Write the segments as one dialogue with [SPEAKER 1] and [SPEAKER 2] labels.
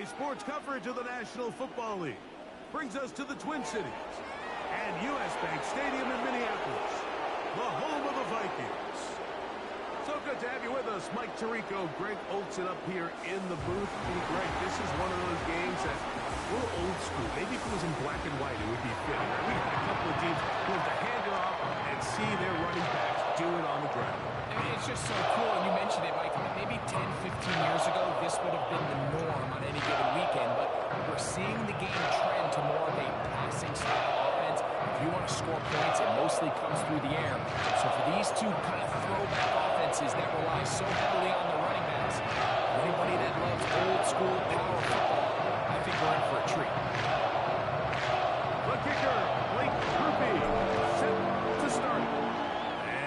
[SPEAKER 1] sports coverage of the National Football League brings us to the Twin Cities and U.S. Bank Stadium in Minneapolis, the home of the Vikings. So good to have you with us, Mike Tirico, Greg Olson up here in the booth. And Greg, this is one of those games that's a little old school. Maybe if it was in black and white, it would be fit. We had a couple of teams who have to hand it off and see their running backs do it on the ground.
[SPEAKER 2] And it's just so cool, and you mentioned it, Mike. Maybe 10, 15 years ago, this would have been the norm on any given weekend, but we're seeing the game trend to more of a passing style offense. If you want to score points, it mostly comes through the air. So for these two kind of throwback offenses that rely so heavily on the running backs, anybody that loves old school power football, I think we're in for a treat.
[SPEAKER 1] The kicker, Blake Rupe, set to start.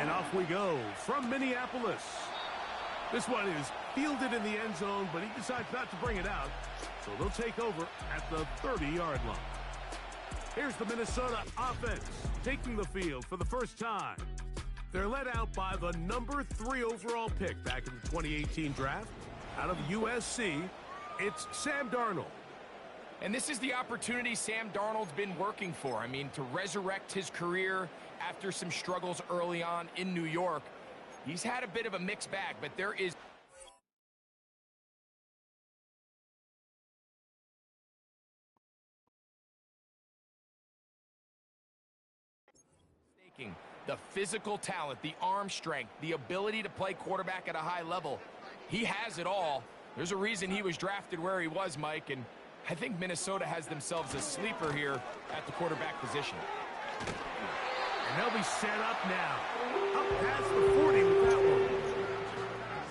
[SPEAKER 1] And off we go from Minneapolis. This one is fielded in the end zone, but he decides not to bring it out. So they'll take over at the 30-yard line. Here's the Minnesota offense taking the field for the first time. They're led out by the number 3 overall pick back in the 2018 draft. Out of USC, it's Sam Darnold.
[SPEAKER 2] And this is the opportunity Sam Darnold's been working for. I mean, to resurrect his career after some struggles early on in New York. He's had a bit of a mixed bag, but there is the physical talent, the arm strength, the ability to play quarterback at a high level. He has it all. There's a reason he was drafted where he was, Mike, and I think Minnesota has themselves a sleeper here at the quarterback position.
[SPEAKER 1] And they'll be set up now. Up past the 40 with that one.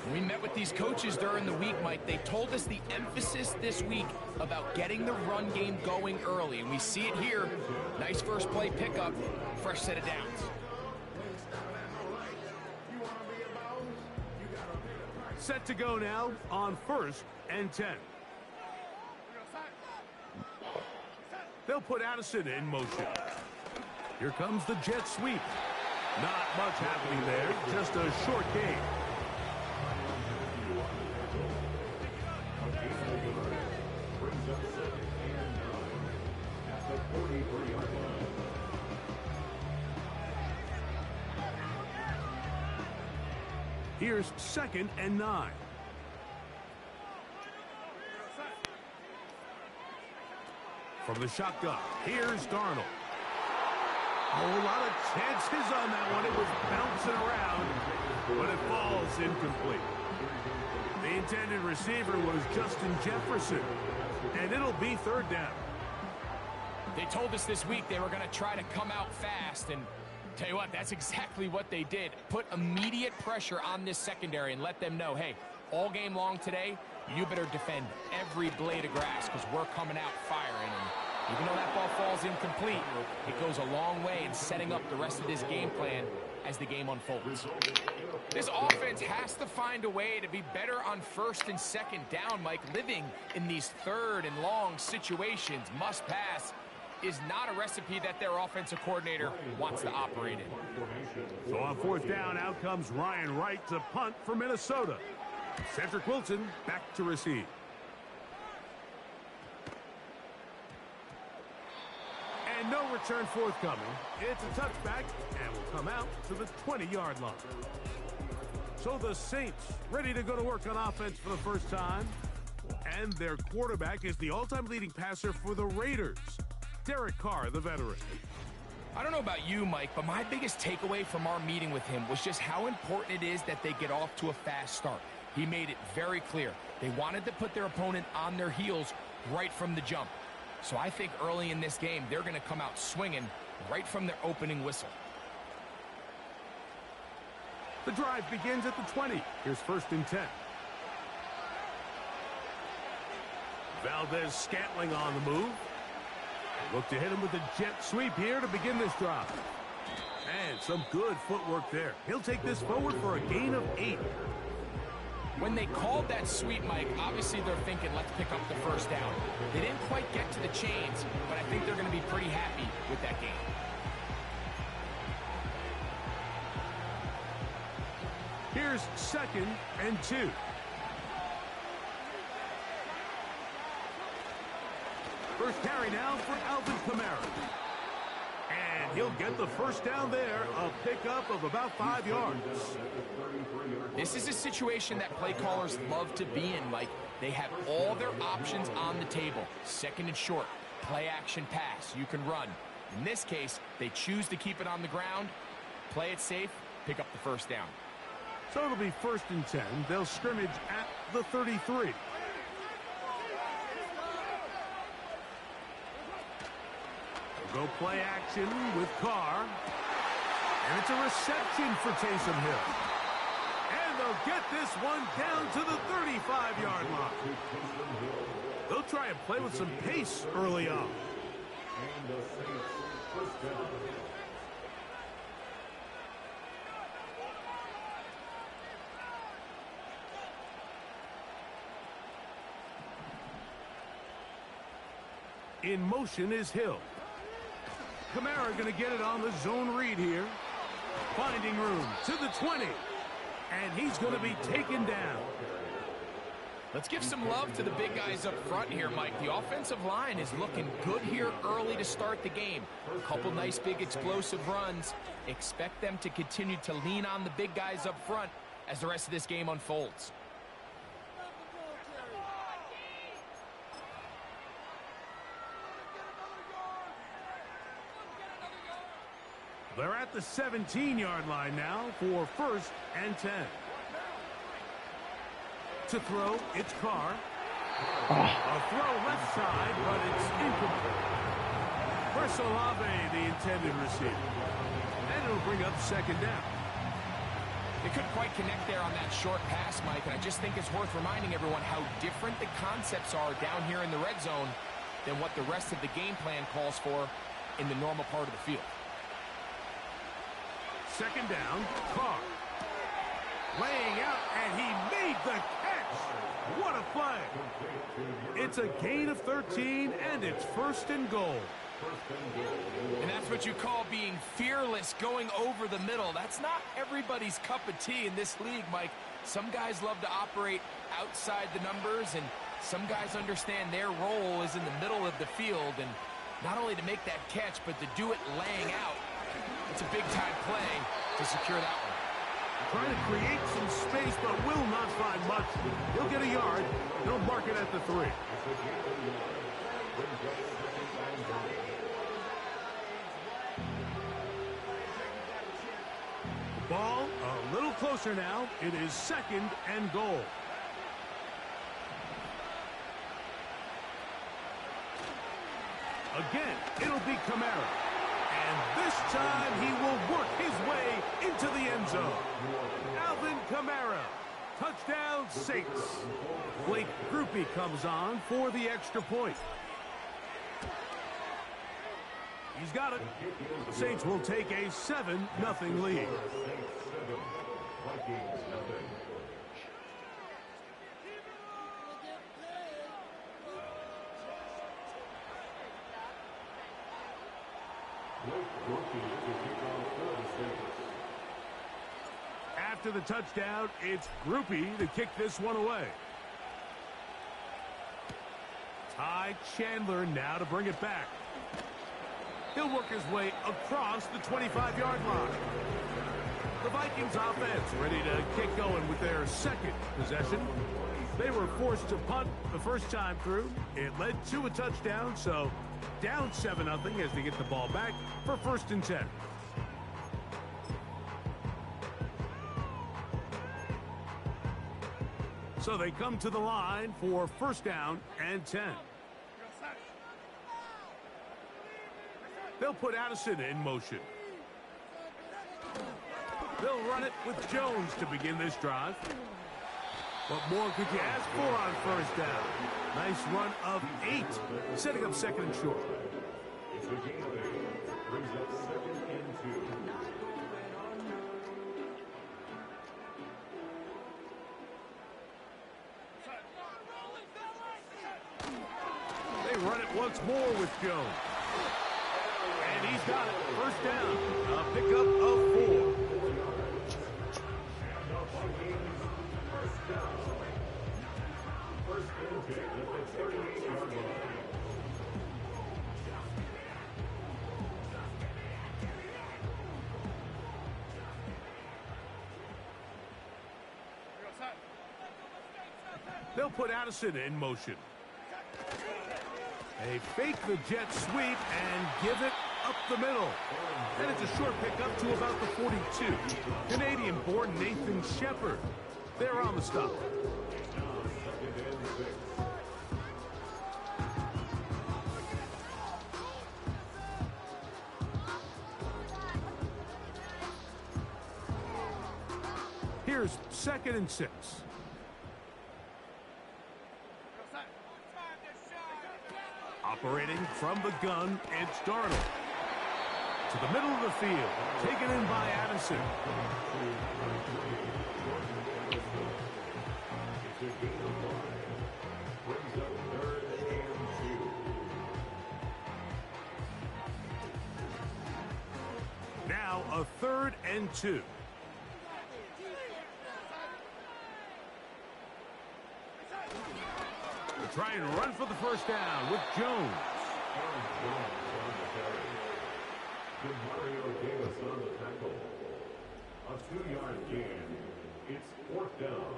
[SPEAKER 2] When we met with these coaches during the week, Mike, they told us the emphasis this week about getting the run game going early, and we see it here. Nice first play pickup, fresh set of downs.
[SPEAKER 1] Set to go now on 1st and 10. They'll put Addison in motion. Here comes the jet sweep. Not much happening there, just a short game. Here's 2nd and 9. From the shotgun, here's Darnold. A whole lot of chances on that one. It was bouncing around, but it falls incomplete. The intended receiver was Justin Jefferson, and it'll be 3rd down.
[SPEAKER 2] They told us this week they were going to try to come out fast, and tell you what, that's exactly what they did. Put immediate pressure on this secondary and let them know, hey, all game long today, you better defend every blade of grass because we're coming out firing. And even though that ball falls incomplete, it goes a long way in setting up the rest of this game plan as the game unfolds. This offense has to find a way to be better on 1st and 2nd down, Mike. Living in these 3rd and long situations, must pass, is not a recipe that their offensive coordinator wants to operate in.
[SPEAKER 1] So on 4th down, out comes Ryan Wright to punt for Minnesota. Cedric Wilson back to receive. And no return forthcoming. It's a touchback and will come out to the 20-yard line. So the Saints ready to go to work on offense for the first time. And their quarterback is the all-time leading passer for the Raiders, Derek Carr, the veteran.
[SPEAKER 2] I don't know about you, Mike, but my biggest takeaway from our meeting with him was just how important it is that they get off to a fast start. He made it very clear. They wanted to put their opponent on their heels right from the jump. So I think early in this game, they're going to come out swinging right from their opening whistle.
[SPEAKER 1] The drive begins at the 20. Here's 1st and 10. Valdez-Scantling on the move. Look to hit him with a jet sweep here to begin this drive. And some good footwork there. He'll take this forward for a gain of 8.
[SPEAKER 2] When they called that sweep, Mike, obviously they're thinking, let's pick up the 1st down. They didn't quite get to the chains, but I think they're going to be pretty happy with that game.
[SPEAKER 1] Here's 2nd and 2. First carry now for Alvin Kamara. And he'll get the first down there, a pickup of about 5 yards.
[SPEAKER 2] This is a situation that play callers love to be in, Mike. They have all their options on the table. Second and short, play action pass, you can run. In this case, they choose to keep it on the ground, play it safe, pick up the first down.
[SPEAKER 1] So it'll be 1st and 10. They'll scrimmage at the 33. Go play action with Carr. And it's a reception for Taysom Hill. And they'll get this one down to the 35-yard line. They'll try and play with some pace early on. In motion is Hill. Kamara going to get it on the zone read here. Finding room to the 20. And he's going to be taken down.
[SPEAKER 2] Let's give some love to the big guys up front here, Mike. The offensive line is looking good here early to start the game. A couple nice big explosive runs. Expect them to continue to lean on the big guys up front as the rest of this game unfolds.
[SPEAKER 1] They're at the 17-yard line now for 1st and 10. To throw, it's Carr. A throw left side, but it's incomplete. Chris Olave, the intended receiver. And it'll bring up 2nd down.
[SPEAKER 2] They couldn't quite connect there on that short pass, Mike, and I just think it's worth reminding everyone how different the concepts are down here in the red zone than what the rest of the game plan calls for in the normal part of the field.
[SPEAKER 1] 2nd down, Carr. Laying out, and he made the catch. What a play. It's a gain of 13, and it's 1st and goal.
[SPEAKER 2] And that's what you call being fearless, going over the middle. That's not everybody's cup of tea in this league, Mike. Some guys love to operate outside the numbers, and some guys understand their role is in the middle of the field, and not only to make that catch, but to do it laying out. It's a big-time play to secure that one.
[SPEAKER 1] Trying to create some space, but will not find much. He'll get a yard. He'll mark it at the 3. The ball a little closer now. It is 2nd and goal. Again, it'll be Kamara. And this time he will work his way into the end zone. Alvin Kamara. Touchdown, Saints. Blake Groupie comes on for the extra point. He's got it. The Saints will take a 7-0 lead. After the touchdown, it's Groupie to kick this one away. Ty Chandler now to bring it back. He'll work his way across the 25-yard line. The Vikings offense ready to get going with their 2nd possession. They were forced to punt the first time through. It led to a touchdown, so down 7-0 as they get the ball back for 1st and 10. So they come to the line for 1st down and 10. They'll put Addison in motion. They'll run it with Jones to begin this drive. What more could you ask for on 1st down? Nice run of 8, setting up 2nd and short. They run it once more with Jones. And he's got it. 1st down. A pickup of 4. They'll put Addison in motion. They fake the jet sweep and give it up the middle. And it's a short pickup to about the 42. Canadian-born Nathan Shepard. They're on the stop. Here's 2nd and 6. Operating from the gun, it's Darnold. To the middle of the field, taken in by Addison. Now a 3rd and 2. Try and run for the first down with Jones.
[SPEAKER 3] A 2-yard gain. It's 4th down.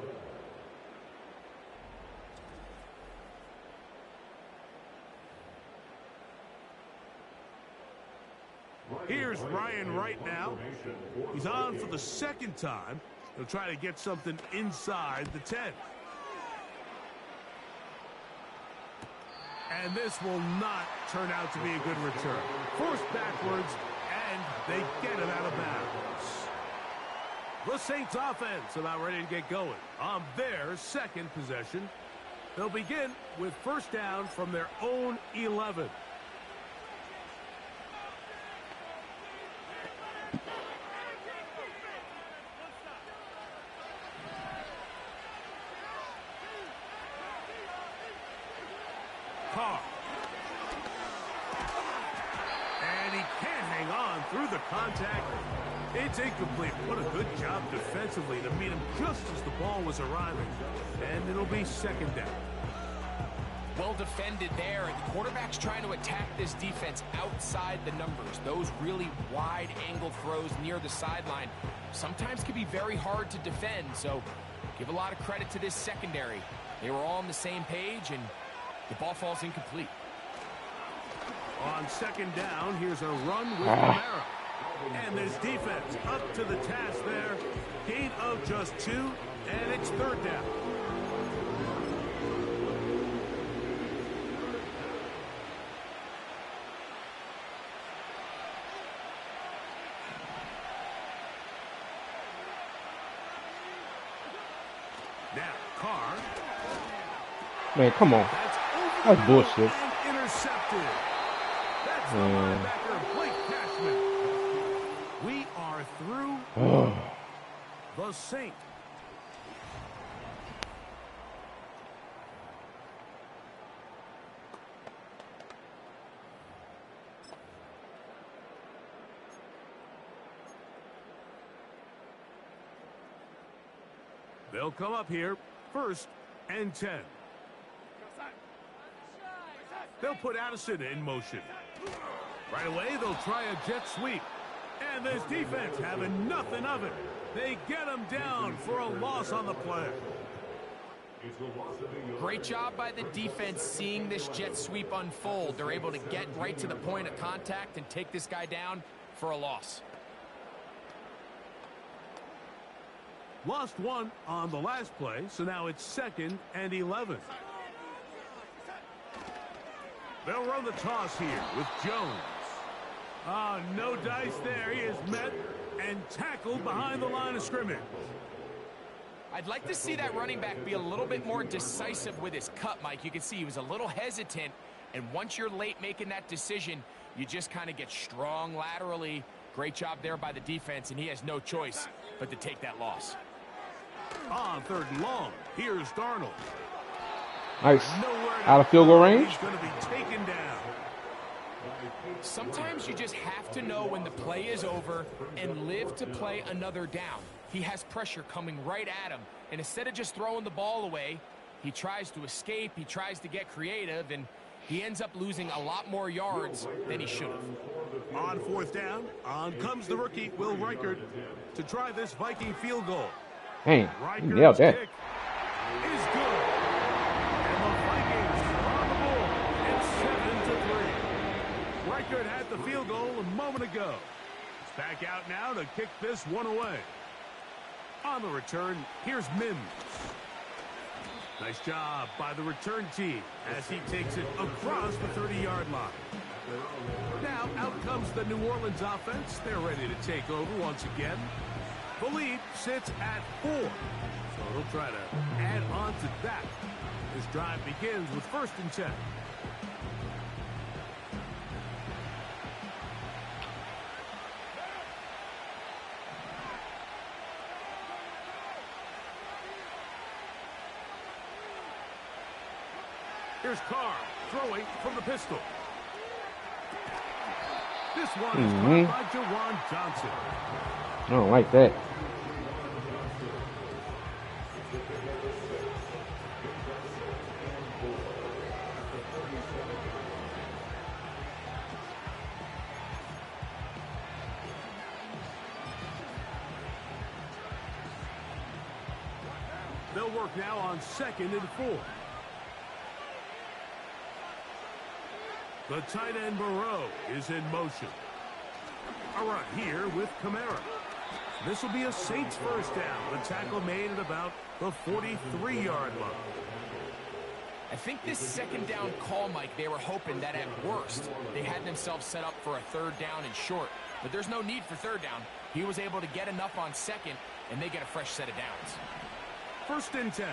[SPEAKER 1] Here's Ryan right now. He's on for the 2nd time. He'll try to get something inside the 10. And this will not turn out to be a good return. Forced backwards, and they get it out of bounds. The Saints offense about ready to get going on their 2nd possession. They'll begin with first down from their own 11. Carr. And he can't hang on through the contact. It's incomplete. What a good job defensively to meet him just as the ball was arriving. And it'll be 2nd down.
[SPEAKER 2] Well defended there. The quarterback's trying to attack this defense outside the numbers. Those really wide angle throws near the sideline sometimes can be very hard to defend. So give a lot of credit to this secondary. They were all on the same page, and the ball falls incomplete.
[SPEAKER 1] On 2nd down, here's a run with Kamara. And this defense up to the task there. Gain of just 2, and it's 3rd down. Now, Carr.
[SPEAKER 4] Man, come on. That's bullshit.
[SPEAKER 1] Intercepted. That's the linebacker, Blake Cashman. We are through the Saints. They'll come up here, 1st and 10. They'll put Addison in motion. Right away, they'll try a jet sweep. And this defense having nothing of it. They get him down for a loss on the play.
[SPEAKER 2] Great job by the defense seeing this jet sweep unfold. They're able to get right to the point of contact and take this guy down for a loss.
[SPEAKER 1] Lost 1 on the last play, so now it's 2nd and 11. They'll run the toss here with Jones. Oh, no dice there. He is met and tackled behind the line of scrimmage.
[SPEAKER 2] I'd like to see that running back be a little bit more decisive with his cut, Mike. You can see he was a little hesitant, and once you're late making that decision, you just kind of get strong laterally. Great job there by the defense, and he has no choice but to take that loss.
[SPEAKER 1] On 3rd and long, here's Darnold.
[SPEAKER 4] Nice. Out of field goal range.
[SPEAKER 1] He's going to be taken down.
[SPEAKER 2] Sometimes you just have to know when the play is over and live to play another down. He has pressure coming right at him, and instead of just throwing the ball away, he tries to escape, he tries to get creative, and he ends up losing a lot more yards than he should have.
[SPEAKER 1] On 4th down, on comes the rookie, Will Reichert, to try this Viking field goal.
[SPEAKER 4] Hey, he nailed that.
[SPEAKER 1] Kick is good. Back out now to kick this one away. On the return, here's Mims. Nice job by the return team as he takes it across the 30-yard line. Now out comes the New Orleans offense. They're ready to take over once again. The lead sits at 4. So they'll try to add on to that. This drive begins with 1st and 10. Here's Carr throwing from the pistol. This one is caught by Jawan Johnson.
[SPEAKER 4] I don't like that.
[SPEAKER 1] They'll work now on 2nd and 4. The tight end Burrow is in motion. A run here with Kamara. This will be a Saints first down. The tackle made at about the 43-yard line.
[SPEAKER 2] I think this 2nd down call, Mike, they were hoping that at worst they had themselves set up for a 3rd down and short. But there's no need for 3rd down. He was able to get enough on 2nd, and they get a fresh set of downs.
[SPEAKER 1] 1st and 10.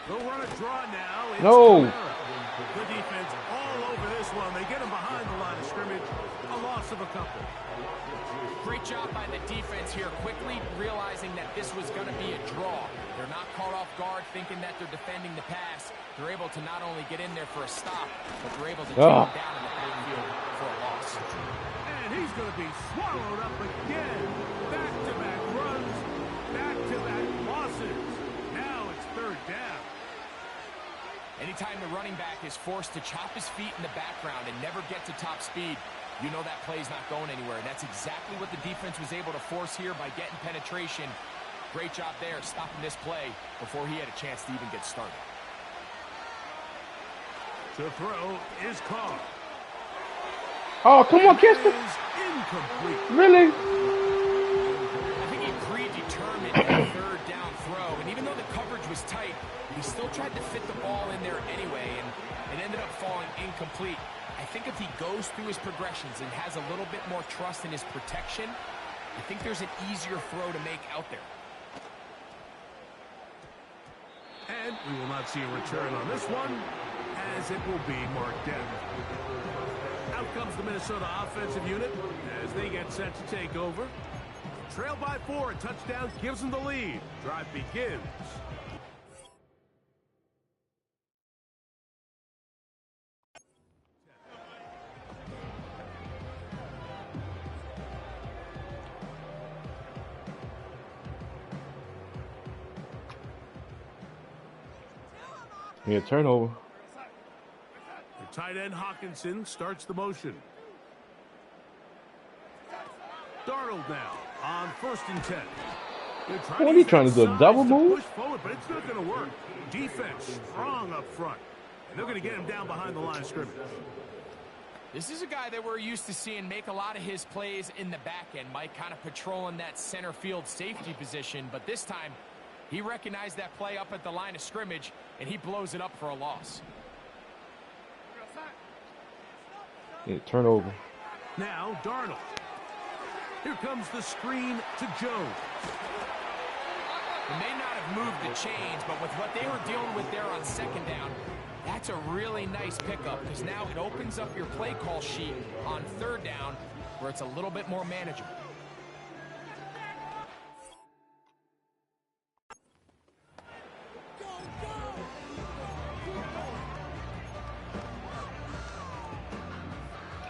[SPEAKER 1] They'll run a draw now. It's
[SPEAKER 4] No.
[SPEAKER 1] Kamara. The defense all over this one. They get him behind the line of scrimmage. A loss of a couple.
[SPEAKER 2] Great job by the defense here, quickly realizing that this was going to be a draw. They're not caught off guard thinking that they're defending the pass. They're able to not only get in there for a stop, but they're able to take him down in the backfield for a loss.
[SPEAKER 1] And he's going to be swallowed up again. Back-to-back runs, back-to-back losses. Now it's 3rd down.
[SPEAKER 2] Anytime the running back is forced to chop his feet in the background and never get to top speed, you know that play's not going anywhere. And that's exactly what the defense was able to force here by getting penetration. Great job there, stopping this play before he had a chance to even get started.
[SPEAKER 1] To throw is Carr.
[SPEAKER 4] Oh, come on, catch it.
[SPEAKER 1] Incomplete.
[SPEAKER 4] Really?
[SPEAKER 2] I think he predetermined that 3rd down throw, and even though the coverage was tight, he still tried to fit the ball in there anyway, and it ended up falling incomplete. I think if he goes through his progressions and has a little bit more trust in his protection, I think there's an easier throw to make out there.
[SPEAKER 1] And we will not see a return on this one, as it will be marked down. Out comes the Minnesota offensive unit as they get set to take over. Trail by 4, a touchdown gives them the lead. Drive begins.
[SPEAKER 4] Yeah, turnover.
[SPEAKER 1] The tight end Hawkinson starts the motion. Darnold now on 1st and 10.
[SPEAKER 4] What are you trying to do, a double move?
[SPEAKER 1] Push forward, but it's not going to work. Defense strong up front. And they're going to get him down behind the line of scrimmage.
[SPEAKER 2] This is a guy that we're used to seeing make a lot of his plays in the back end, Mike, kind of patrolling that center field safety position. But this time, he recognized that play up at the line of scrimmage, and he blows it up for a loss.
[SPEAKER 4] Yeah, turnover.
[SPEAKER 1] Now, Darnold. Here comes the screen to Jones.
[SPEAKER 2] They may not have moved the chains, but with what they were dealing with there on 2nd down, that's a really nice pickup because now it opens up your play call sheet on 3rd down where it's a little bit more manageable.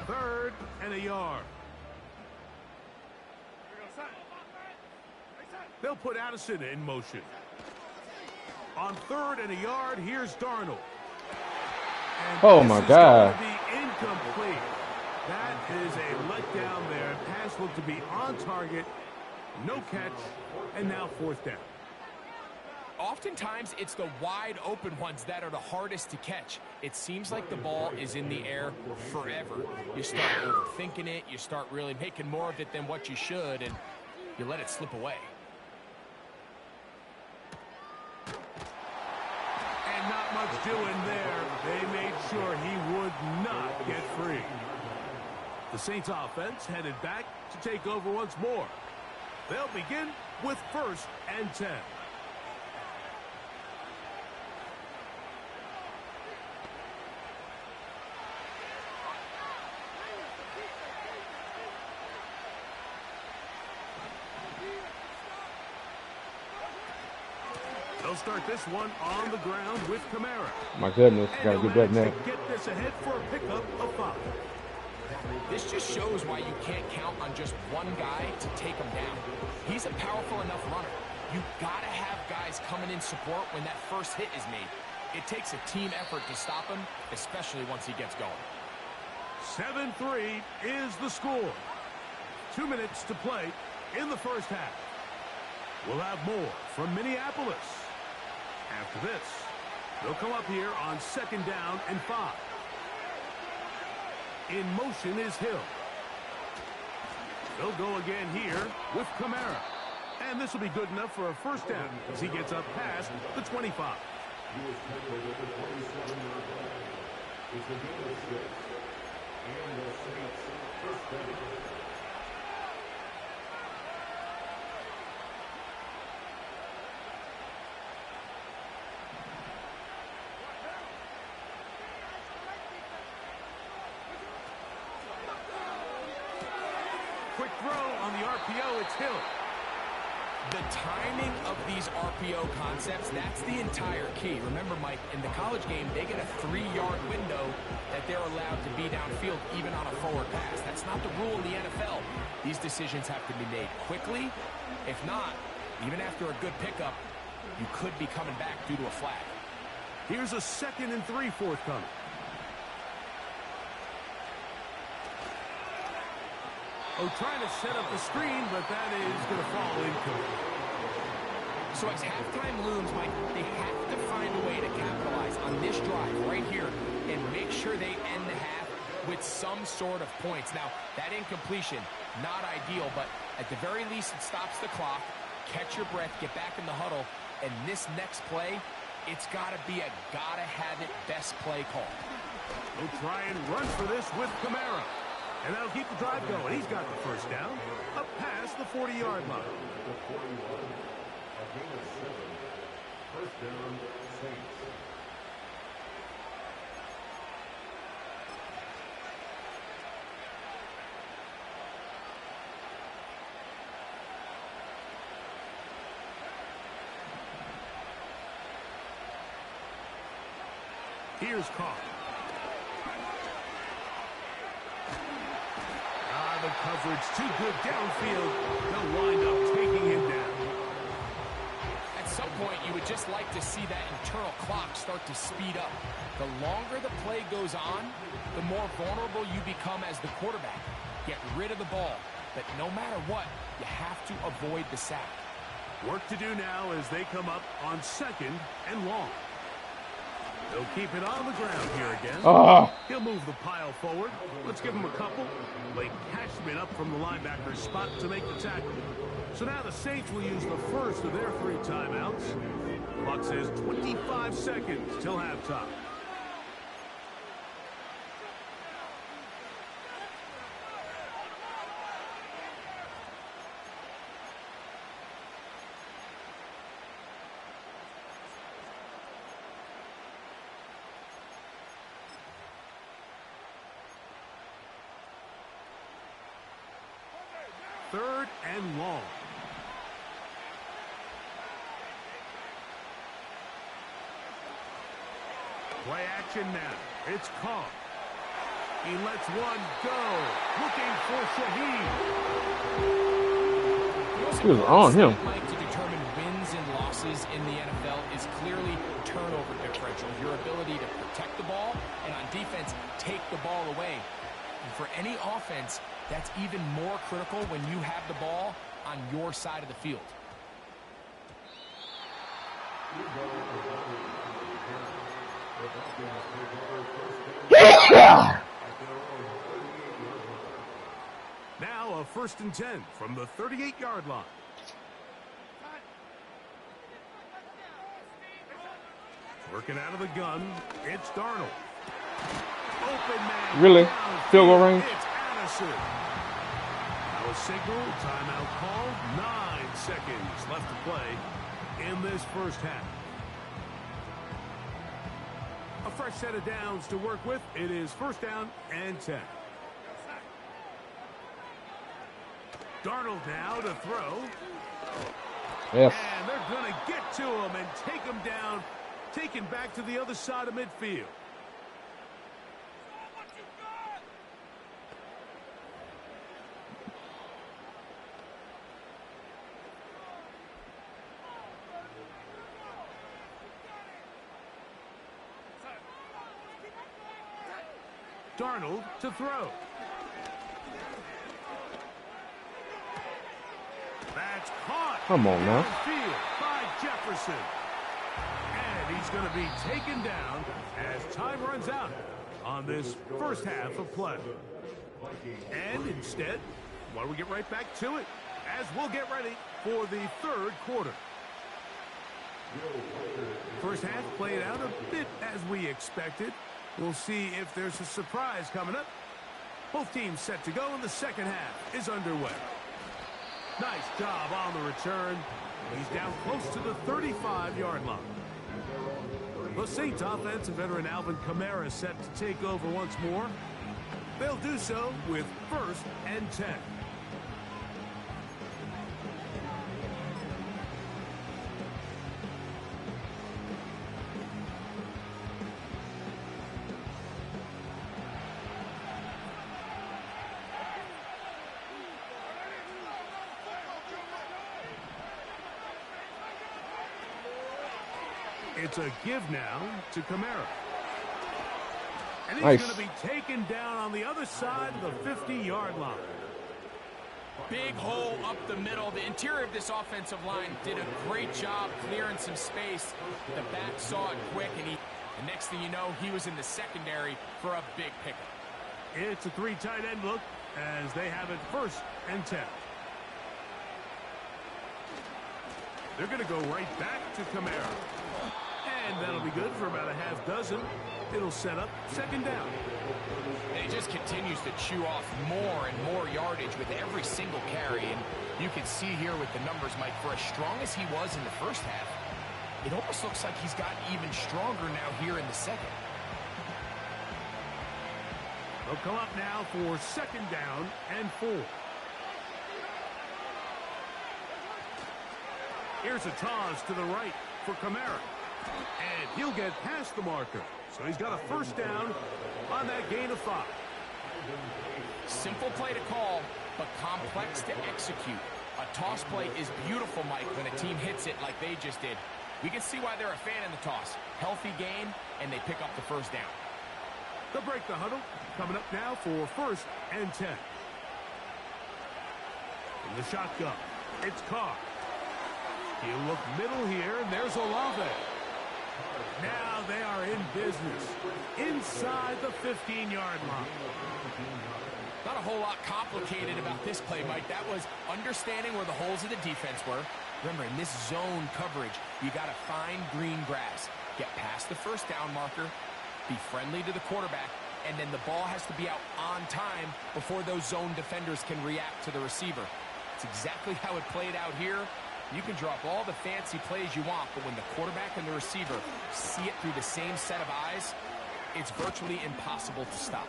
[SPEAKER 1] Third and a yard. They'll put Addison in motion. On 3rd and a yard, here's Darnold. And
[SPEAKER 4] oh my God.
[SPEAKER 1] This is going to be incomplete. That is a letdown there. Pass looked to be on target. No catch. And now 4th down.
[SPEAKER 2] Oftentimes, it's the wide open ones that are the hardest to catch. It seems like the ball is in the air forever. You start overthinking it. You start really making more of it than what you should, and you let it slip away.
[SPEAKER 1] And not much doing there. They made sure he would not get free. The Saints offense headed back to take over once more. They'll begin with 1st and 10. They'll start this one on the ground with Kamara.
[SPEAKER 4] My goodness, gotta get that net.
[SPEAKER 1] Get this ahead for a pickup of 5.
[SPEAKER 2] This just shows why you can't count on just one guy to take him down. He's a powerful enough runner. You gotta have guys coming in support when that first hit is made. It takes a team effort to stop him, especially once he gets going.
[SPEAKER 1] 7-3 is the score. 2 minutes to play in the first half. We'll have more from Minneapolis. After this, they'll come up here on 2nd down and 5. In motion is Hill. They'll go again here with Kamara. And this will be good enough for a 1st down as he gets up past the 25. Quick throw on the RPO, it's Hill.
[SPEAKER 2] The timing of these RPO concepts, that's the entire key. Remember, Mike, in the college game, they get a 3-yard window that they're allowed to be downfield even on a forward pass. That's not the rule in the NFL. These decisions have to be made quickly. If not, even after a good pickup, you could be coming back due to a flag.
[SPEAKER 1] Here's a 2nd and 3 forthcoming. Oh, trying to set up the screen, but that is going to fall incomplete.
[SPEAKER 2] So as halftime looms, Mike, they have to find a way to capitalize on this drive right here and make sure they end the half with some sort of points. Now, that incompletion, not ideal, but at the very least, it stops the clock. Catch your breath, get back in the huddle, and this next play, it's got to be a gotta-have-it best play call.
[SPEAKER 1] They'll try and run for this with Kamara. And that'll keep the drive going. He's got the 1st down up past the 40-yard line.
[SPEAKER 3] 1st down, Saints.
[SPEAKER 1] Here's Carr. The coverage too good downfield. They'll wind up taking him down.
[SPEAKER 2] At some point, you would just like to see that internal clock start to speed up. The longer the play goes on, the more vulnerable you become as the quarterback. Get rid of the ball, but no matter what, you have to avoid the sack.
[SPEAKER 1] Work to do now as they come up on 2nd and long. They'll keep it on the ground here again. He'll move the pile forward. Let's give him a couple. Late Cashman up from the linebacker's spot to make the tackle. So now the Saints will use the first of their 3 timeouts. Clock says 25 seconds till halftime. Third and long. Play action now. It's Carr. He lets one go. Looking for Shaheed.
[SPEAKER 4] He was on him.
[SPEAKER 2] Mike, to determine wins and losses in the NFL is clearly turnover differential. Your ability to protect the ball and on defense, take the ball away. And for any offense, that's even more critical when you have the ball on your side of the field.
[SPEAKER 1] Now a 1st and 10 from the 38-yard line. Working out of the gun, it's Darnold. Open man.
[SPEAKER 4] Really? Field goal range?
[SPEAKER 1] It's Addison. Now a signal, timeout called. 9 seconds left to play in this first half. A fresh set of downs to work with. It is 1st down and 10. Darnold now to throw.
[SPEAKER 4] Yes.
[SPEAKER 1] And they're going to get to him and take him down, taken back to the other side of midfield. Darnold to throw. That's caught.
[SPEAKER 4] Come on now.
[SPEAKER 1] Downfield by Jefferson. And he's going to be taken down as time runs out on this first half of play. And instead, why don't we get right back to it as we'll get ready for the 3rd quarter. First half played out a bit as we expected. We'll see if there's a surprise coming up. Both teams set to go, and the second half is underway. Nice job on the return. He's down close to the 35-yard line. The Saints offense and veteran Alvin Kamara set to take over once more. They'll do so with 1st and 10. It's a give now to Kamara. And he's going to be taken down on the other side of the 50-yard line.
[SPEAKER 2] Big hole up the middle. The interior of this offensive line did a great job clearing some space. The back saw it quick, and next thing you know, he was in the secondary for a big pickup.
[SPEAKER 1] It's a 3 tight end look as they have it 1st and 10. They're going to go right back to Kamara. And that'll be good for about a half dozen. It'll set up 2nd down.
[SPEAKER 2] And he just continues to chew off more and more yardage with every single carry. And you can see here with the numbers, Mike, for as strong as he was in the first half, it almost looks like he's gotten even stronger now here in the second.
[SPEAKER 1] They'll come up now for 2nd down and 4. Here's a toss to the right for Kamara. And he'll get past the marker. So he's got a 1st down on that gain of 5.
[SPEAKER 2] Simple play to call, but complex to execute. A toss play is beautiful, Mike, when a team hits it like they just did. We can see why they're a fan in the toss. Healthy gain, and they pick up the 1st down.
[SPEAKER 1] They'll break the huddle. Coming up now for 1st and 10. In the shotgun, it's Carr. He'll look middle here, and there's Olave. Now they are in business inside the 15-yard line.
[SPEAKER 2] Not a whole lot complicated about this play, Mike. That was understanding where the holes of the defense were. Remember, in this zone coverage, you got to find green grass. Get past the 1st down marker, be friendly to the quarterback, and then the ball has to be out on time before those zone defenders can react to the receiver. It's exactly how it played out here. You can drop all the fancy plays you want, but when the quarterback and the receiver see it through the same set of eyes, it's virtually impossible to stop.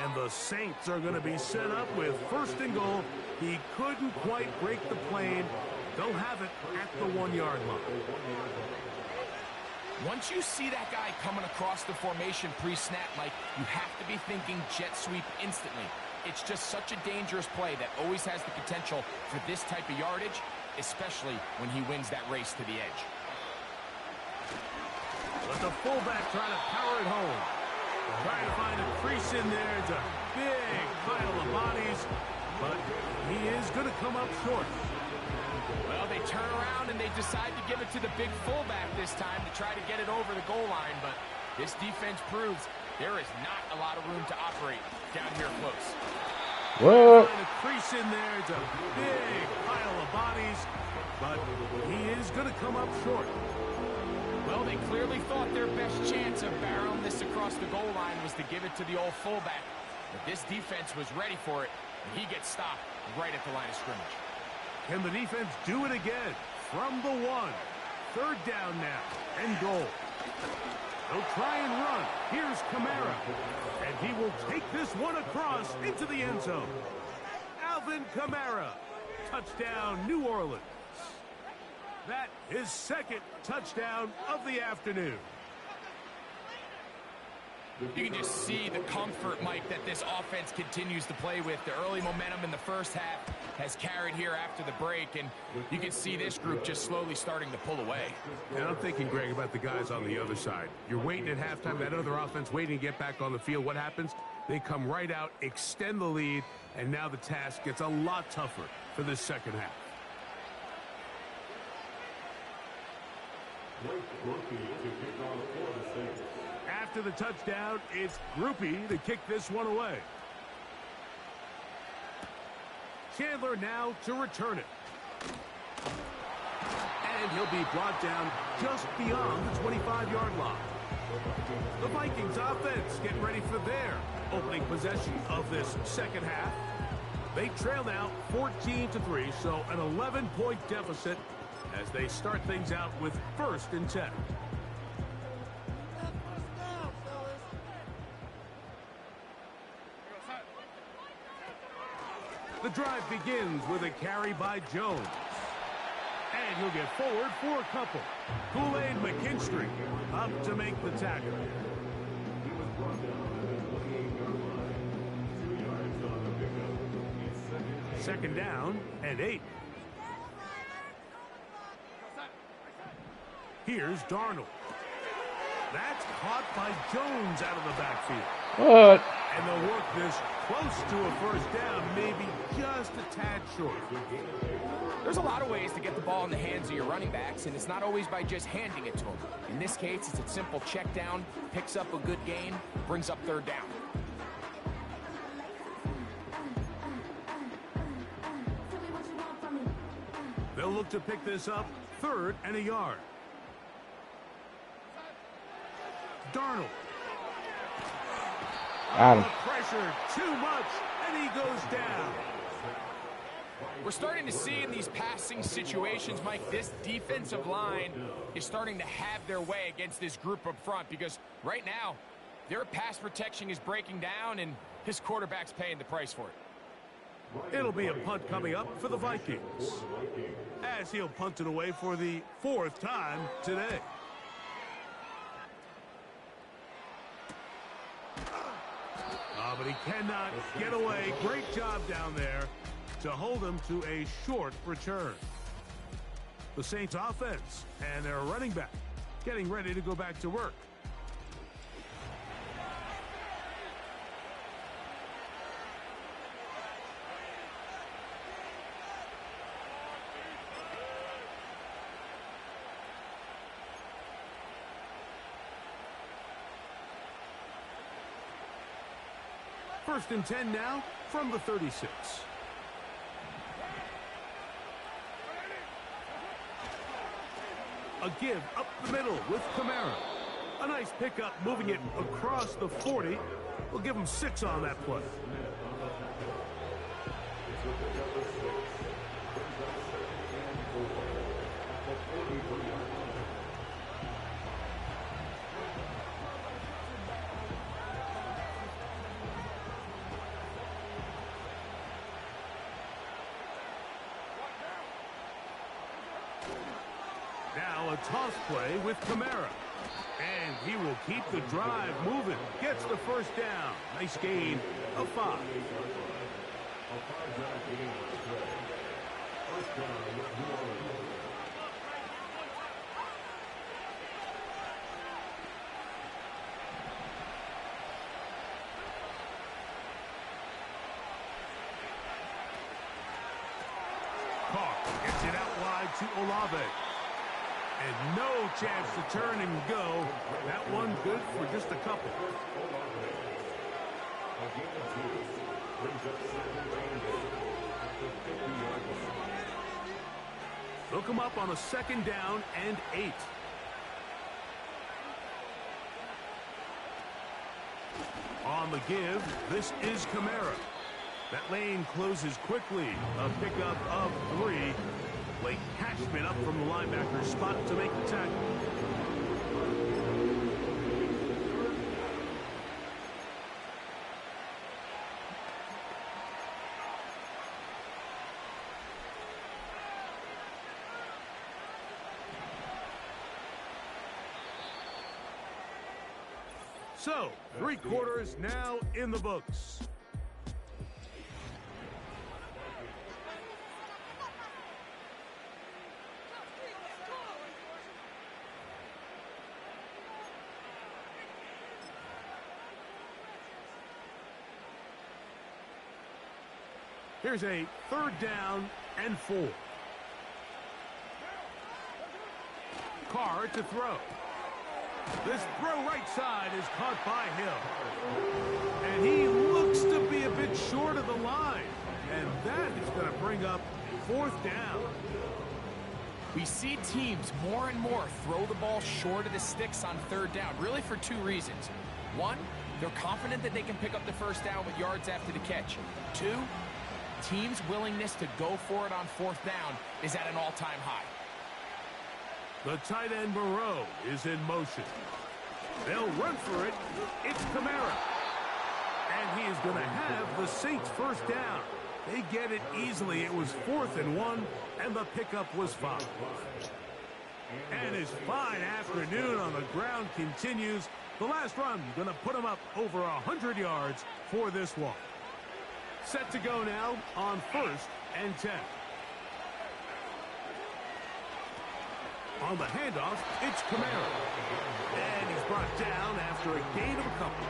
[SPEAKER 1] And the Saints are going to be set up with 1st and goal. He couldn't quite break the plane. They'll have it at the 1-yard line.
[SPEAKER 2] Once you see that guy coming across the formation pre-snap, Mike, you have to be thinking jet sweep instantly. It's just such a dangerous play that always has the potential for this type of yardage, especially when he wins that race to the edge.
[SPEAKER 1] But the fullback trying to power it home. Trying to find a crease in there. It's a big pile of bodies, but he is going to come up short.
[SPEAKER 2] Well, they turn around and they decide to give it to the big fullback this time to try to get it over the goal line, but this defense proves there is not a lot of room to operate down here close.
[SPEAKER 4] What?
[SPEAKER 1] Trying to crease in there. It's a big pile of bodies, but he is going to come up short.
[SPEAKER 2] Well, they clearly thought their best chance of barreling this across the goal line was to give it to the old fullback. But this defense was ready for it, and he gets stopped right at the line of scrimmage.
[SPEAKER 1] Can the defense do it again? From the 1. 3rd down now, and goal. They'll try and run. Here's Kamara. And he will take this one across into the end zone. Alvin Kamara. Touchdown, New Orleans. That is 2nd touchdown of the afternoon.
[SPEAKER 2] You can just see the comfort, Mike, that this offense continues to play with. The early momentum in the first half has carried here after the break, and you can see this group just slowly starting to pull away.
[SPEAKER 1] And I'm thinking, Greg, about the guys on the other side. You're waiting at halftime, that other offense waiting to get back on the field. What happens? They come right out, extend the lead, and now the task gets a lot tougher for this second half. After the touchdown, it's Groupie to kick this one away. Chandler now to return it. And he'll be brought down just beyond the 25-yard line. The Vikings offense getting ready for their opening possession of this second half. They trail now 14-3, so an 11-point deficit as they start things out with 1st and 10. The drive begins with a carry by Jones. And he'll get forward for a couple. Kool-Aid McKinstry up to make the tackle. 2nd down and 8. Here's Darnold. That's caught by Jones out of the backfield.
[SPEAKER 4] What?
[SPEAKER 1] And they'll work this close to a 1st down, maybe just a tad short.
[SPEAKER 2] There's a lot of ways to get the ball in the hands of your running backs, and it's not always by just handing it to them. In this case, it's a simple check down, picks up a good gain, brings up 3rd down.
[SPEAKER 1] They'll look to pick this up 3rd and a yard. Darnold.
[SPEAKER 4] Got him.
[SPEAKER 1] Pressure too much, and he goes down.
[SPEAKER 2] We're starting to see in these passing situations, Mike, this defensive line is starting to have their way against this group up front because right now, their pass protection is breaking down, and his quarterback's paying the price for it.
[SPEAKER 1] It'll be a punt coming up for the Vikings, as he'll punt it away for the 4th time today. But he cannot get away. Great job down there to hold him to a short return. The Saints offense and their running back getting ready to go back to work. First and 10 now from the 36. A give up the middle with Kamara. A nice pickup moving it across the 40. We'll give him 6 on that play. Now a toss play with Kamara. And he will keep the drive moving. Gets the 1st down. Nice gain of 5. Carr gets it out wide. to Olave. And no chance to turn and go. That one good for just a couple. They'll come up on a 2nd down and 8. On the give, this is Kamara. That lane closes quickly. A pickup of 3. Late Cashman up from the linebacker spot to make the tackle. So, 3 quarters now in the books. Here's a 3rd down and 4. Carr to throw. This throw right side is caught by Hill. And he looks to be a bit short of the line. And that is going to bring up 4th down.
[SPEAKER 2] We see teams more and more throw the ball short of the sticks on 3rd down, really for 2 reasons. 1, they're confident that they can pick up the 1st down with yards after the catch. 2, teams' willingness to go for it on 4th down is at an all-time high.
[SPEAKER 1] The tight end Moreau is in motion. They'll run for it. It's Kamara. And he is going to have the Saints 1st down. They get it easily. It was 4th and 1, and the pickup was 5. And his fine afternoon on the ground continues. The last run going to put him up over 100 yards for this one. Set to go now on 1st and 10. On the handoff, it's Kamara. And he's brought down after a gain of a couple.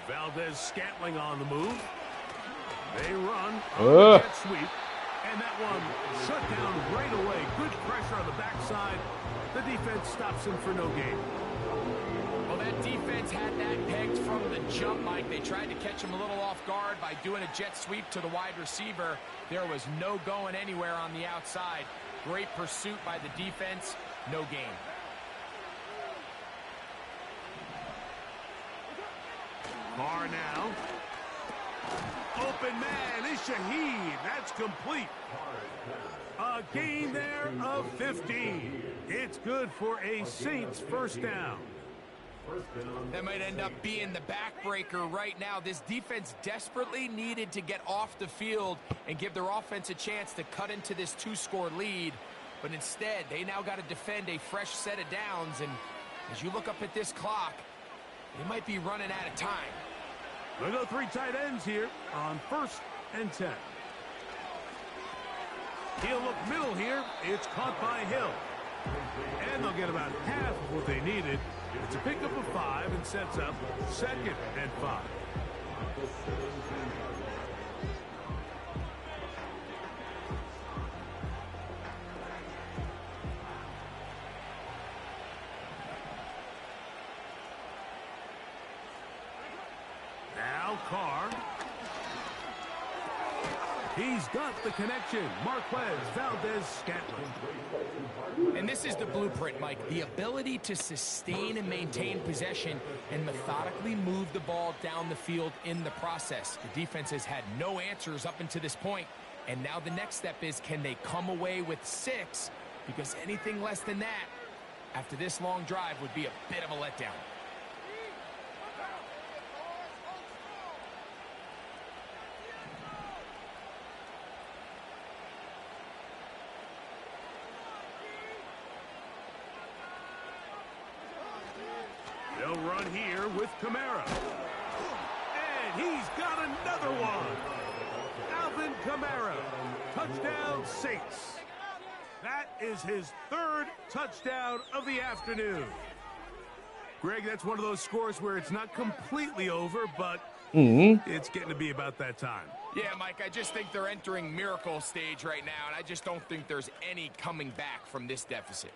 [SPEAKER 1] Valdez-Scantling on the move. They run on that sweep. And that one shut down right away. Good pressure on the backside. The defense stops him for no gain.
[SPEAKER 2] Well, that defense had that pegged from the jump, Mike. They tried to catch him a little off guard by doing a jet sweep to the wide receiver. There was no going anywhere on the outside. Great pursuit by the defense. No gain.
[SPEAKER 1] Carr now. Open man is Shaheed. That's complete. A gain there of 15. It's good for a Saints 1st down.
[SPEAKER 2] That might end up being the backbreaker right now. This defense desperately needed to get off the field and give their offense a chance to cut into this 2-score lead. But instead, they now got to defend a fresh set of downs. And as you look up at this clock, they might be running out of time.
[SPEAKER 1] We'll go 3 tight ends here on 1st and 10. He'll look middle here. It's caught by Hill. And they'll get about half of what they needed. It's a pickup of 5 and sets up 2nd and 5. Now Carr. He's got the connection. Marquez Valdez-Scantling.
[SPEAKER 2] And this is the blueprint, Mike. The ability to sustain and maintain possession and methodically move the ball down the field in the process. The defense has had no answers up until this point. And now the next step is, can they come away with 6? Because anything less than that, after this long drive, would be a bit of a letdown.
[SPEAKER 1] They'll run here with Kamara. And he's got another one. Alvin Kamara. Touchdown, Saints. That is his third touchdown of the afternoon. Greg, that's one of those scores where it's not completely over, but it's getting to be about that time.
[SPEAKER 2] Yeah, Mike, I just think they're entering miracle stage right now, and I just don't think there's any coming back from this deficit.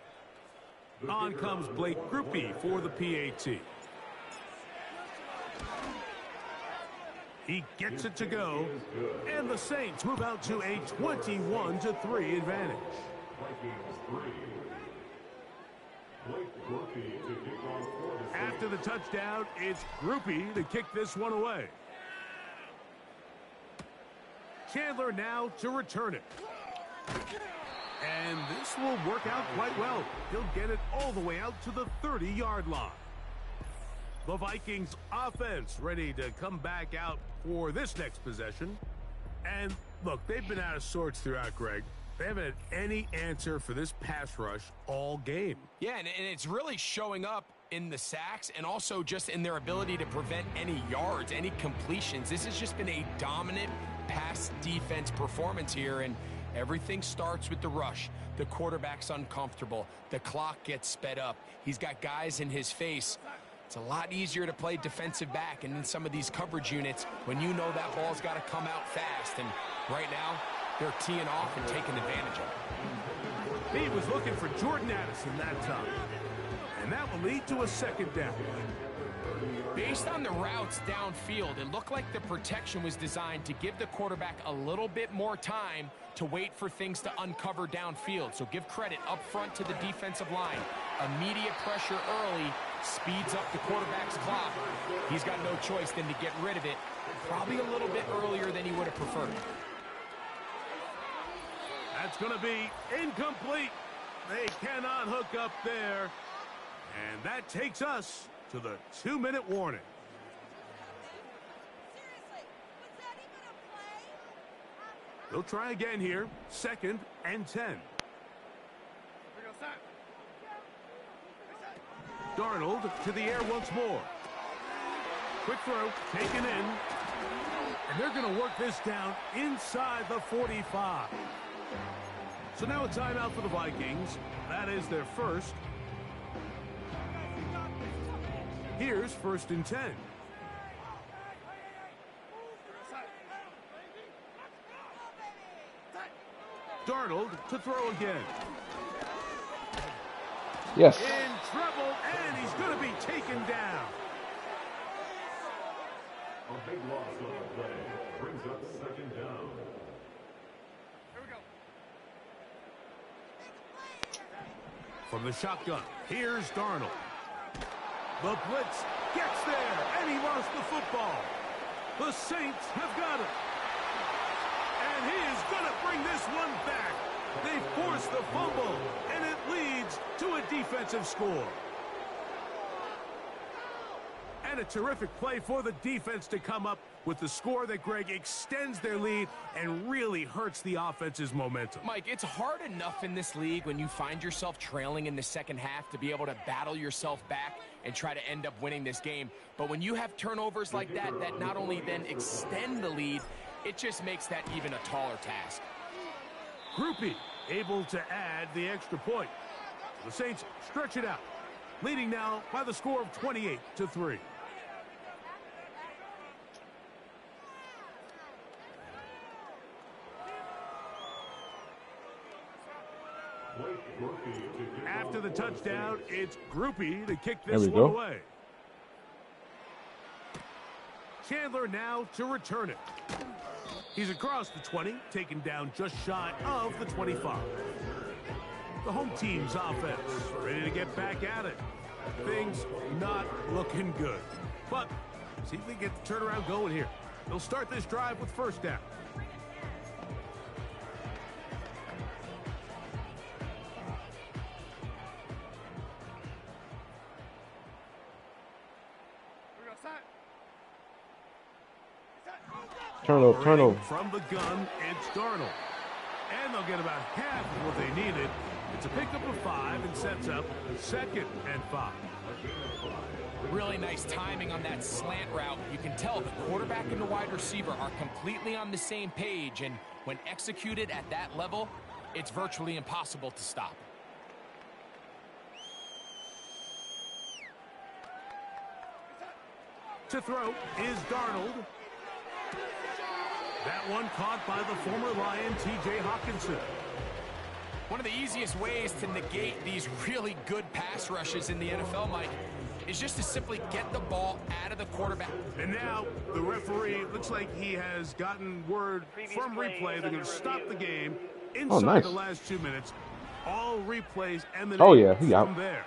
[SPEAKER 1] On comes Blake Groupie for the PAT. He gets it to go, and the Saints move out to a 21-3 advantage. After the touchdown, it's Groupie to kick this one away. Chandler now to return it. And this will work out quite well. He'll get it all the way out to the 30-yard line. The Vikings offense ready to come back out for this next possession. And look, they've been out of sorts throughout, Greg. They haven't had any answer for this pass rush all game.
[SPEAKER 2] Yeah, and it's really showing up in the sacks and also just in their ability to prevent any yards, any completions. This has just been a dominant pass defense performance here, and everything starts with the rush. The quarterback's uncomfortable. The clock gets sped up. He's got guys in his face. It's a lot easier to play defensive back and in some of these coverage units when you know that ball's got to come out fast. And right now, they're teeing off and taking advantage of it.
[SPEAKER 1] He was looking for Jordan Addison that time. And that will lead to a second down.
[SPEAKER 2] Based on the routes downfield, it looked like the protection was designed to give the quarterback a little bit more time to wait for things to uncover downfield. So give credit up front to the defensive line. Immediate pressure early speeds up the quarterback's clock. He's got no choice than to get rid of it, probably a little bit earlier than he would have preferred.
[SPEAKER 1] That's going to be incomplete. They cannot hook up there. And that takes us to the 2-minute warning. They'll try again here. 2nd and 10. Darnold to the air once more. Quick throw, taken in. And they're going to work this down inside the 45. So now a timeout for the Vikings. That is their first. Here's 1st and 10. Darnold to throw again.
[SPEAKER 4] Yes.
[SPEAKER 1] In trouble, and he's going to be taken down.
[SPEAKER 3] A big loss on the play brings up 2nd down.
[SPEAKER 1] Here we go. From the shotgun, here's Darnold. The blitz gets there, and he lost the football. The Saints have got it. And he is going to bring this one back. They force the fumble, and it leads to a defensive score. And a terrific play for the defense to come up with the score that, Greg, extends their lead and really hurts the offense's momentum.
[SPEAKER 2] Mike, it's hard enough in this league when you find yourself trailing in the second half to be able to battle yourself back and try to end up winning this game. But when you have turnovers like that, that not only then extend the lead, it just makes that even a taller task.
[SPEAKER 1] Groupie able to add the extra point. The Saints stretch it out, leading now by the score of 28-3. After the touchdown, it's Groupie to kick this one away. Chandler now to return it. He's across the 20, taken down just shy of the 25. The home team's offense ready to get back at it. Things not looking good. But see if they get the turnaround going here. They'll start this drive with 1st down.
[SPEAKER 4] Turnover.
[SPEAKER 1] From the gun, it's Darnold. And they'll get about half of what they needed. It's a pickup of 5 and sets up 2nd and 5.
[SPEAKER 2] Really nice timing on that slant route. You can tell the quarterback and the wide receiver are completely on the same page, and When executed at that level, it's virtually impossible to stop.
[SPEAKER 1] To throw is Darnold. That one caught by the former Lion, T.J. Hawkinson.
[SPEAKER 2] One of the easiest ways to negate these really good pass rushes in the NFL, Mike, is just to simply get the ball out of the quarterback.
[SPEAKER 1] And now the referee looks like he has gotten word from replay they're going to stop the game inside the last 2 minutes. All replays emanate from there.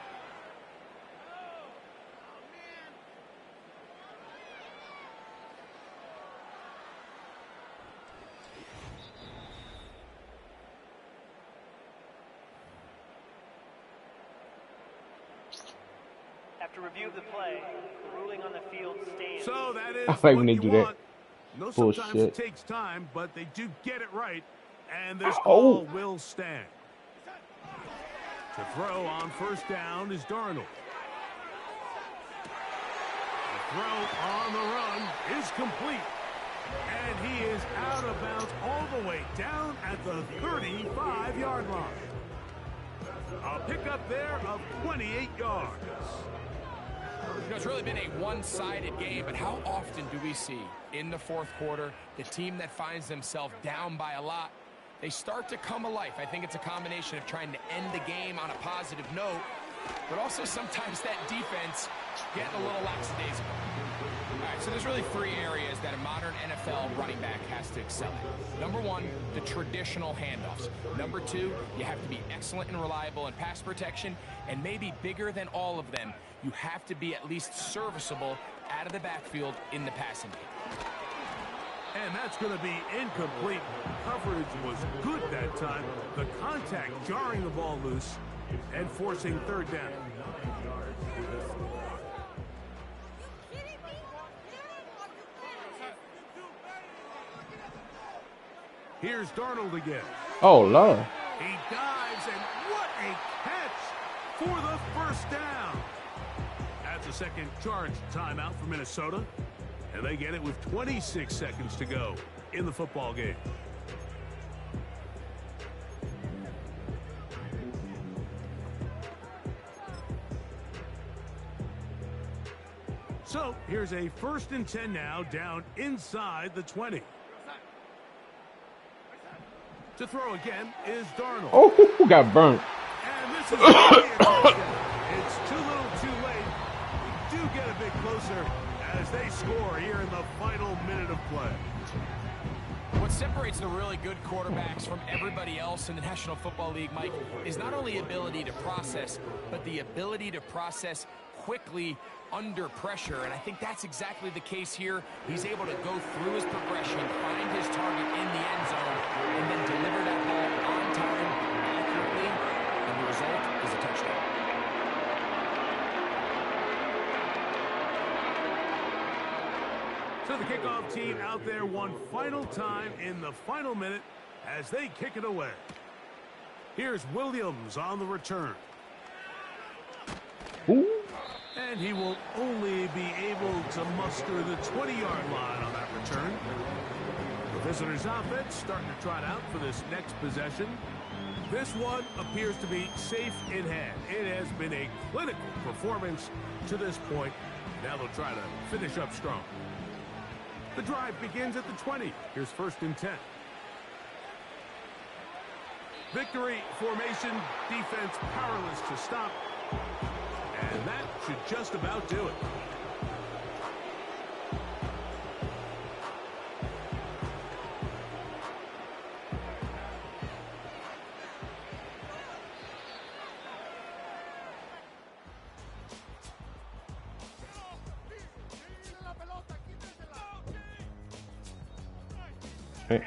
[SPEAKER 5] After review of the play, the ruling on the field stands.
[SPEAKER 1] So that is
[SPEAKER 4] what you want.
[SPEAKER 1] No, sometimes it takes time, but they do get it right, and this call will stand. To throw on first down is Darnold. The throw on the run is complete, and he is out of bounds all the way down at the 35-yard line. A pickup there of 28 yards.
[SPEAKER 2] You know, it's really been a one-sided game, but how often do we see in the fourth quarter the team that finds themselves down by a lot, they start to come alive? I think it's a combination of trying to end the game on a positive note, but also sometimes that defense getting a little lackadaisical. All right, so there's really three areas that a modern NFL running back has to excel at. Number one, the traditional handoffs. Number two, you have to be excellent and reliable in pass protection, and maybe bigger than all of them, you have to be at least serviceable out of the backfield in the passing game.
[SPEAKER 1] And that's going to be incomplete. Coverage was good that time. The contact jarring the ball loose and forcing third down. Here's Darnold again.
[SPEAKER 4] Oh, Lord.
[SPEAKER 1] He dives, and what a catch for the first down. That's a second charge timeout for Minnesota, and they get it with 26 seconds to go in the football game. So here's a 1st and 10 now, down inside the 20. To throw again is Darnold.
[SPEAKER 4] Oh, who got burnt?
[SPEAKER 1] And this is it's too little too late. We do get a bit closer as they score here in the final minute of play.
[SPEAKER 2] What separates the really good quarterbacks from everybody else in the National Football League, Mike, is not only ability to process, but the ability to process quickly under pressure, and I think that's exactly the case here. He's able to go through his progression, find his target in the end zone, and then deliver that ball on time, accurately, and the result is a touchdown.
[SPEAKER 1] So the kickoff team out there one final time in the final minute as they kick it away. Here's Williams on the return.
[SPEAKER 4] Ooh.
[SPEAKER 1] And he will only be able to muster the 20-yard line on that return. The visitors' offense starting to trot out for this next possession. This one appears to be safe in hand. It has been a clinical performance to this point. Now they'll try to finish up strong. The drive begins at the 20. Here's 1st and 10. Victory formation, defense powerless to stop. And that should just about do it.
[SPEAKER 4] Hey.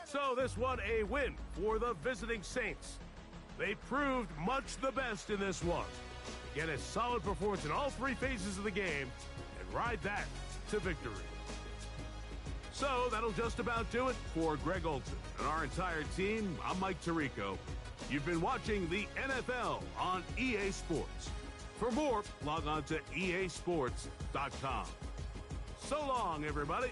[SPEAKER 1] So this one a win for the visiting Saints. They proved much the best in this one. Get a solid performance in all three phases of the game and ride that to victory. So that'll just about do it for Greg Olson and our entire team. I'm Mike Tirico. You've been watching the NFL on EA Sports. For more, log on to easports.com. So long, everybody.